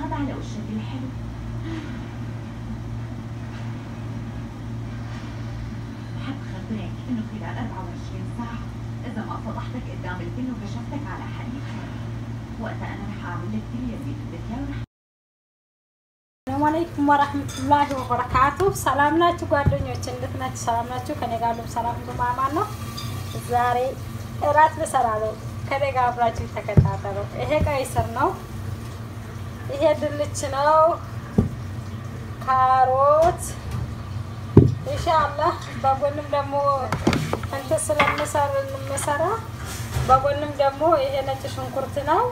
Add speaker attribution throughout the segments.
Speaker 1: أخذ على وشك الحلو. حاب خبرك إنه خلال 24 ساعة إذا ما فضحتك قدام الكل وكشفتك على حقيقتك وقتها أنا رح أعمل لك كل اللي بدك إياه.
Speaker 2: السلام عليكم ورحمة الله وبركاته. سلام ناتو ጓደኞች እንዴት ናችሁ? ሰላም ናችሁ? ከኔ ጋር ሁሉ ሰላም ማማን ነው። ዛሬ እራት ልሰራለሁ። ከኔ ጋር አብራችሁ ተከታተሉ። ይሄ ቀይ ስር ነው። ይሄ ድንች ነው። ካሮት ኢንሻአላህ በጎንም ደግሞ እንት ስለምሰራ በጎንም ደግሞ ይሄ ነጭ ሽንኩርት ነው።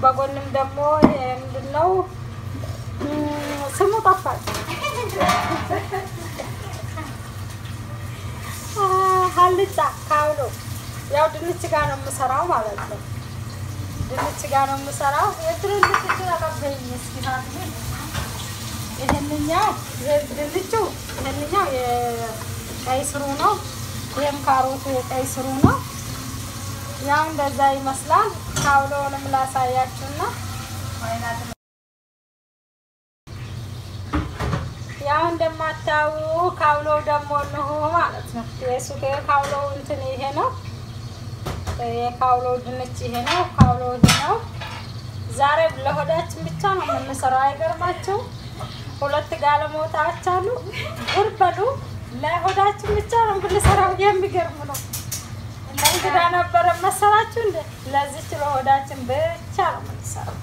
Speaker 2: በጎንም ደግሞ ይሄ ምንድነው ስሙ ጠፋኝ። ሀልጫ ካውሎ ያው ድንች ጋር ነው የምሰራው ማለት ነው። ድንች ጋር ነው የምሰራው። የድንች ተቀበኝ እስኪ ታዲያ ይሄንኛው ድንቹ ይሄንኛው የቀይ ስሩ ነው። ይሄም ካሮቱ የቀይ ስሩ ነው። ያው እንደዛ ይመስላል። ካውሎንም ላሳያችሁና ያው እንደማታው ካውሎ ደግሞ ነው ማለት ነው። የሱቅ ካውሎ እንትን ይሄ ነው። የካውሎ ድንች ይሄ ነው። ካውሎ ይሄ ነው። ዛሬ ለሆዳችን ብቻ ነው የምንሰራው። አይገርማችሁ? ሁለት ጋለሞታዎች አሉ። ጉርበሉ ለሆዳችን ብቻ ነው የምንሰራው። የሚገርም ነው። እንግዳ ነበር መሰላችሁ እንዴ? ለዚህ ለሆዳችን ብቻ ነው የምንሰራው።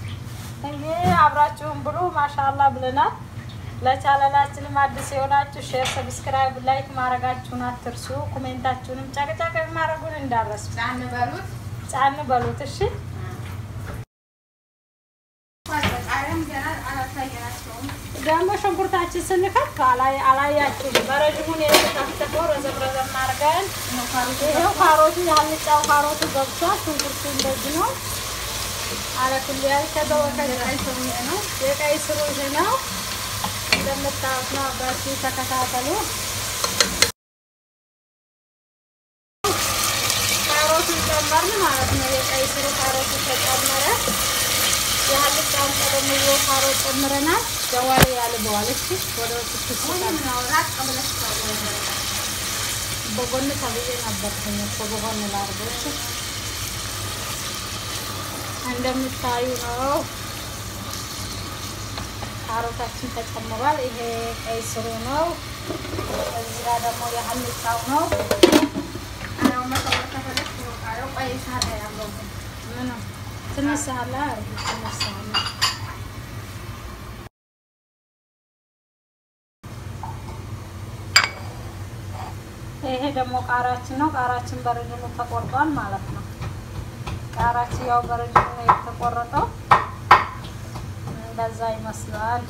Speaker 2: እንግዲህ አብራችሁን ብሉ። ማሻአላህ ብለናል። ለቻናላችንም አዲስ የሆናችሁ ሼር፣ ሰብስክራይብ፣ ላይክ ማድረጋችሁን አትርሱ። ኮሜንታችሁንም ጫቅጫቅ ማድረጉን እንዳረሱ ጫን በሉት እሺ። ደግሞ ሽንኩርታችን ስንከት አላያችሁም። በረጅሙን የተከተፈው ረዘም አድርገን ይኸው ካሮቱ ያልጫው ካሮቱ ገብቷል። ሽንኩርቱ እንደዚህ ነው። አለኩልያል ከበወከለ ነው የቀይ ስሩ ይሄ ነው። እንደምታውቁ ነው። በሱ ተከታተሉ። ካሮቱ ጨመርን ማለት ነው። የቀይ ስሩ ካሮቱ ተጨመረ። ያልጫውን ቀደም ብሎ ካሮት ጨምረናል። ጀዋሪ ያልበዋል። እሺ ወደ ትኩስ ነው ራቅ ብለሽ በጎን ታብዬ ነበር በጎን ላርጎች እንደምታዩ ነው። ካሮታችን ተጨምሯል። ይሄ ቀይ ስሩ ነው። እዚህ ጋር ደግሞ ያልጫው ነው። አሁን መሰረት ተፈለክ ነው ካሮ ቀይ ሳላ ያለው ምን ትንሽ ሳላ ትንሽ ሳላ ይሄ ደግሞ ቃራችን ነው። ቃራችን በረጅሙ ተቆርጧል ማለት ነው። ቃራችን ያው በረጅሙ ነው የተቆረጠው። እንደዛ ይመስላል።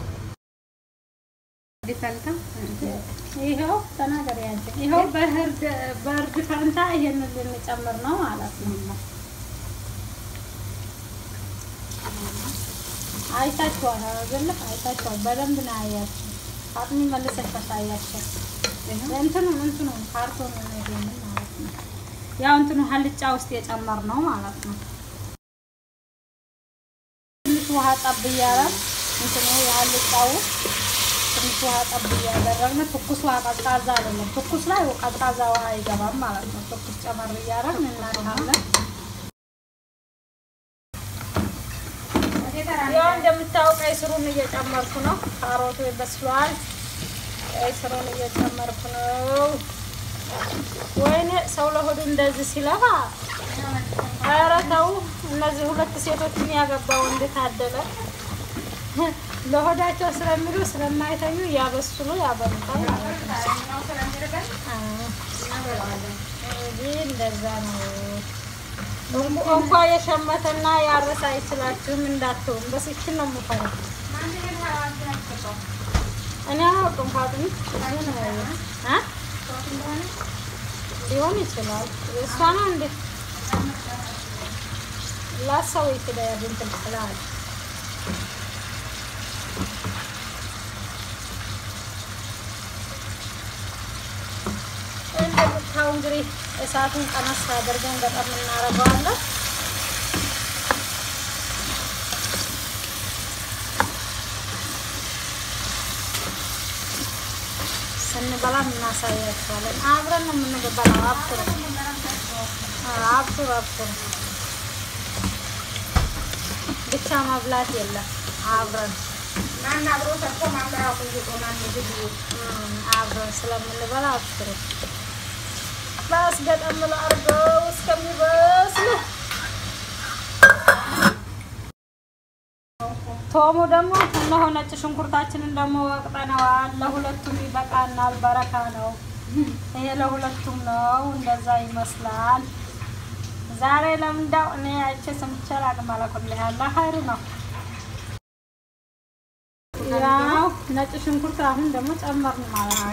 Speaker 2: ዲፈልታ ይሄው ተናገር ያንቺ ይሄው በርድ ፈንታ ይሄንን ልንጨምር ነው ማለት ነው። አይታችኋል አይደል? አይታችኋል። በደንብ ነው ያያችሁ። አጥሚ መልሰሽ ታሳያችሁ። እንትኑ ካርቶን ነው ማለት ነው። ያው እንትኑ ሀልጫ ውስጥ የጨመር ነው ማለት ነው። ትንሽ ውሃ ጠብ እያደረግን እንትኑ የሀልጫው ትንሽ ውሃ ጠብ እያደረግን ትኩስ ውሃ ቀዝቃዛ አይደለም። ትኩስ ላይ ቀዝቃዛ ውሃ ይገባል ማለት ነው። ትኩስ ጨመር እያደረግን እናጣለን። ያው እንደምታውቁ ቀይ ስሩን እየጨመርኩ ነው። ካሮቱ ይበስሏል። ቀይ ስሩን እየጨመርኩ ነው። ወይኔ ሰው ለሆዱ እንደዚህ ሲለፋ ኧረ ተው። እነዚህ ሁለት ሴቶችን ያገባው እንድታደለ ለሆዳቸው ስለሚሉ ስለማይተኙ ያበስሉ ያበሉታል ማለት ነው። እንደዛ ነው። እንኳ የሸመተና ያረሳ አይችላችሁም እንዳትሆን በስኪን ነው የምፈራው። እኔ አውቅም ፋጥኒ ሊሆን ይችላል። እሷ ነው እንዴ ላሰው ይችላል እንትን ይችላል። እንደምታው እንግዲህ እሳቱን ቀነስ አድርገን በጣም እናረጋዋለን። እንበላ እናሳያችኋለን። አብረን ነው የምንበላው። አብሽሩ ብቻ መብላት የለም። አብረን አብረን ስለምንበላ አብሽሩ። በስ ገጠም ላድርገው እስከሚበስል። ቶሙ ደግሞ እነሆ ነጭ ሽንኩርታችንን ደግሞ ወቅጠነዋል። ለሁለቱም ይበቃናል። በረካ ነው ይሄ፣ ለሁለቱም ነው። እንደዛ ይመስላል። ዛሬ ለምንዳው እኔ አይቼ ሰምቼ አላውቅም። አላቆልህ ያለ ሀይሩ ነው። ያው ነጭ ሽንኩርት አሁን ደግሞ ጨመርን ማለት ነው።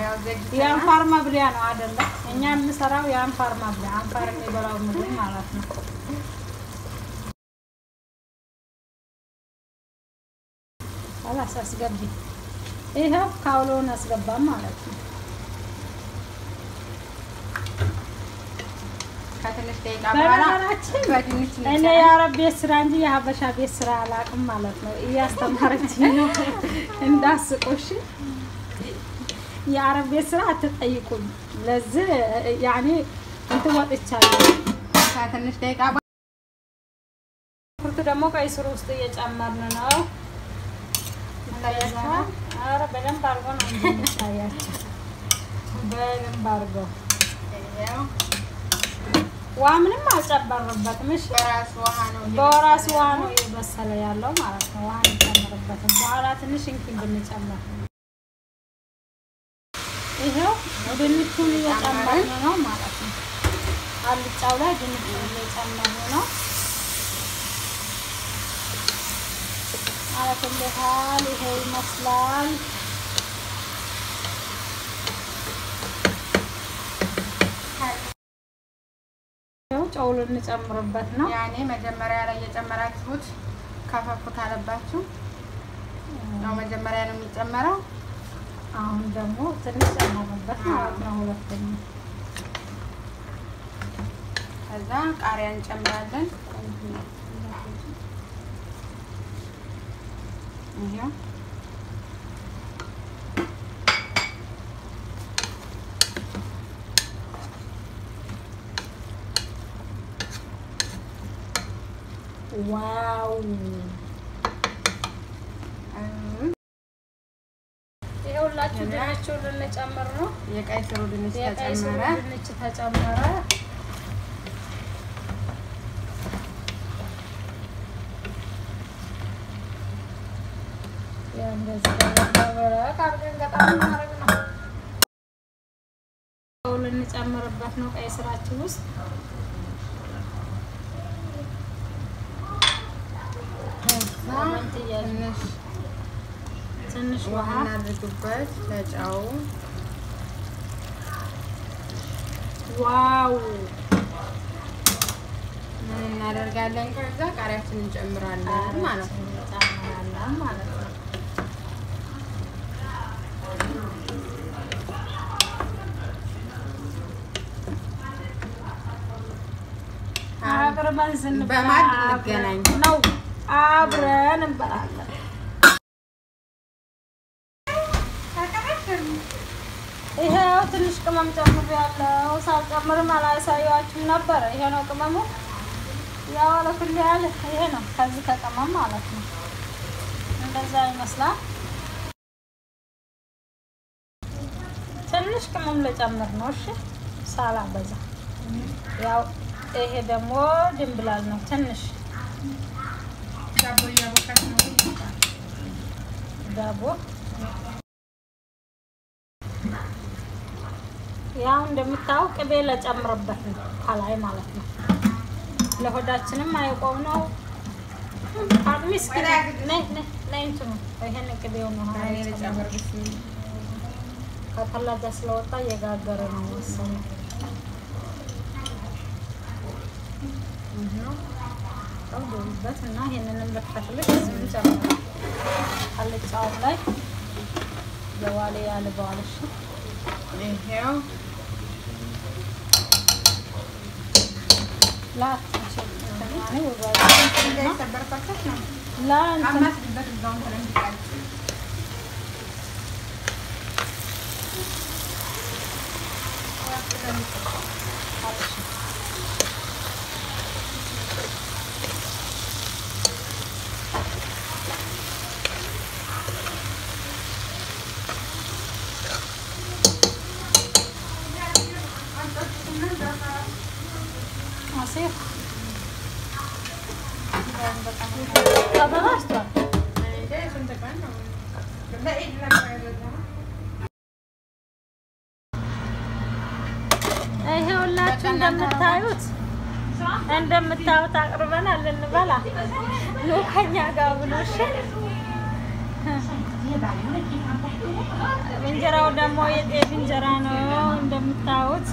Speaker 2: የአንፋር መብሊያ ነው አይደለ? እኛ የምሰራው የአንፋር መብሊያ፣ አንፋር የሚበላው ምግብ ማለት ነው። አላስ አስገቢ። ይሄው ካውሎን አስገባም ማለት ነው።
Speaker 3: ከትንሽ ደቂቃ በኋላ
Speaker 2: እኔ የአረብ ቤት ስራ እንጂ የሀበሻ ቤት ስራ አላውቅም ማለት ነው። እያስተማረችኝ ነው እንዳስቆሽ። የአረብ ቤት ስራ አትጠይቁኝ። ለዚህ ያኔ እንትን ወጥቻለሁ።
Speaker 3: ከትንሽ ደቂቃ
Speaker 2: ኩርቱ ደግሞ ቀይ ስር ውስጥ እየጨመርን ነው። ታያችኋል። ኧረ በደንብ አድርጎ ነው የሚታያቸው። በደንብ አድርጎ ውሃ ምንም አልጨመርንበትም። እሺ በራሱ ውሃ ነው እየበሰለ ያለው ማለት ነው። ውሃ እንጨምርበትም በኋላ ትንሽ እንኪን ብንጨምር። ይሄው ድንቹን እየጨመርን ነው ማለት ነው። አልጫው ላይ ድንቹን እየጨመርን ነው። አለፈለታል። ይሄ ይመስላል። ጨው ልንጨምርበት ነው።
Speaker 3: ያኔ መጀመሪያ ላይ የጨመራችሁት ከፈፍ ካለባችሁ ነው መጀመሪያ ነው የሚጨመረው።
Speaker 2: አሁን ደግሞ ትንሽ ጨምርበት ማለት ነው። ሁለተኛ
Speaker 3: ከዛ ቃሪያ እንጨምራለን። ይሄው
Speaker 2: ዋው ይኸውላችሁ ድንቹን ልንጨምር ነው።
Speaker 3: የቀይ ስሩ ድንች
Speaker 2: ተጨመረ። እንደዚህ በረቅ አድርገን ገጣም ማድረግ ነው። ልንጨምርበት ነው ቀይ ስራችን ውስጥ ትንሽ ውሃ
Speaker 3: እናድርግበት ለጫው።
Speaker 2: ዋው
Speaker 3: ምን እናደርጋለን? ከዛ ቃሪያችንን እንጨምራለን ማለት ነው።
Speaker 2: አብረን ስንበላ
Speaker 3: እንገናኝ
Speaker 2: ነው። አብረን እንበላለን። ይሄው ትንሽ ቅመም ጨምሬያለሁ። ሳልጨምርም አላሳየኋችሁም ነበር። ይሄ ነው ቅመሙ። ያው ለኩል ያለ ይሄ ነው። ከዚህ ከቅመም ማለት ነው። እንደዛ ይመስላል። ትንሽ ቅመም ልጨምር ነው። እሺ ሳላበዛ። ያው ይሄ ደግሞ ድንብላል ነው። ትንሽ
Speaker 3: ዳቦ እያቦካች ነው።
Speaker 2: ዳቦ ያው እንደምታው ቅቤ ለጨምርበት ነው ከላይ ማለት ነው። ለሆዳችንም አይቆም ነው። አጥሚስ ነይ እንትኑ ይሄን ቅቤው ነው
Speaker 3: እኔ ለጨምር ብቻ
Speaker 2: ከተላጋ ስለወጣ እየጋገረ ነው መሰለኝ። አውዶበት እና ይሄንንም ለከፍልክ ዝም ጨምር አልጫው ላይ የዋለ ያለ ባልሽ
Speaker 3: ይሄው
Speaker 2: لا يعني
Speaker 3: وبعدين يصبر فرصتنا
Speaker 2: لا انت
Speaker 3: ما تجيب الزون
Speaker 2: عصير ተበላሽቷል። ይሄውላችሁ እንደምታዩት አቅርበናል ልንበላ ኑ ከኛ ጋር ብሎ እሺ። እንጀራው ደግሞ የጤፍ እንጀራ ነው እንደምታዩት።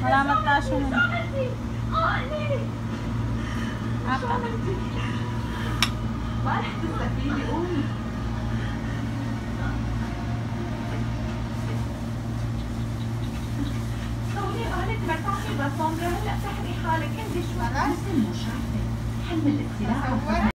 Speaker 2: አላመጣሽም
Speaker 1: ما رح تستفيدي قومي. سوي قالك مرتاحي بس هلا تحري حالك انت شو؟ مثل مو شايفه حلم الاستيلاء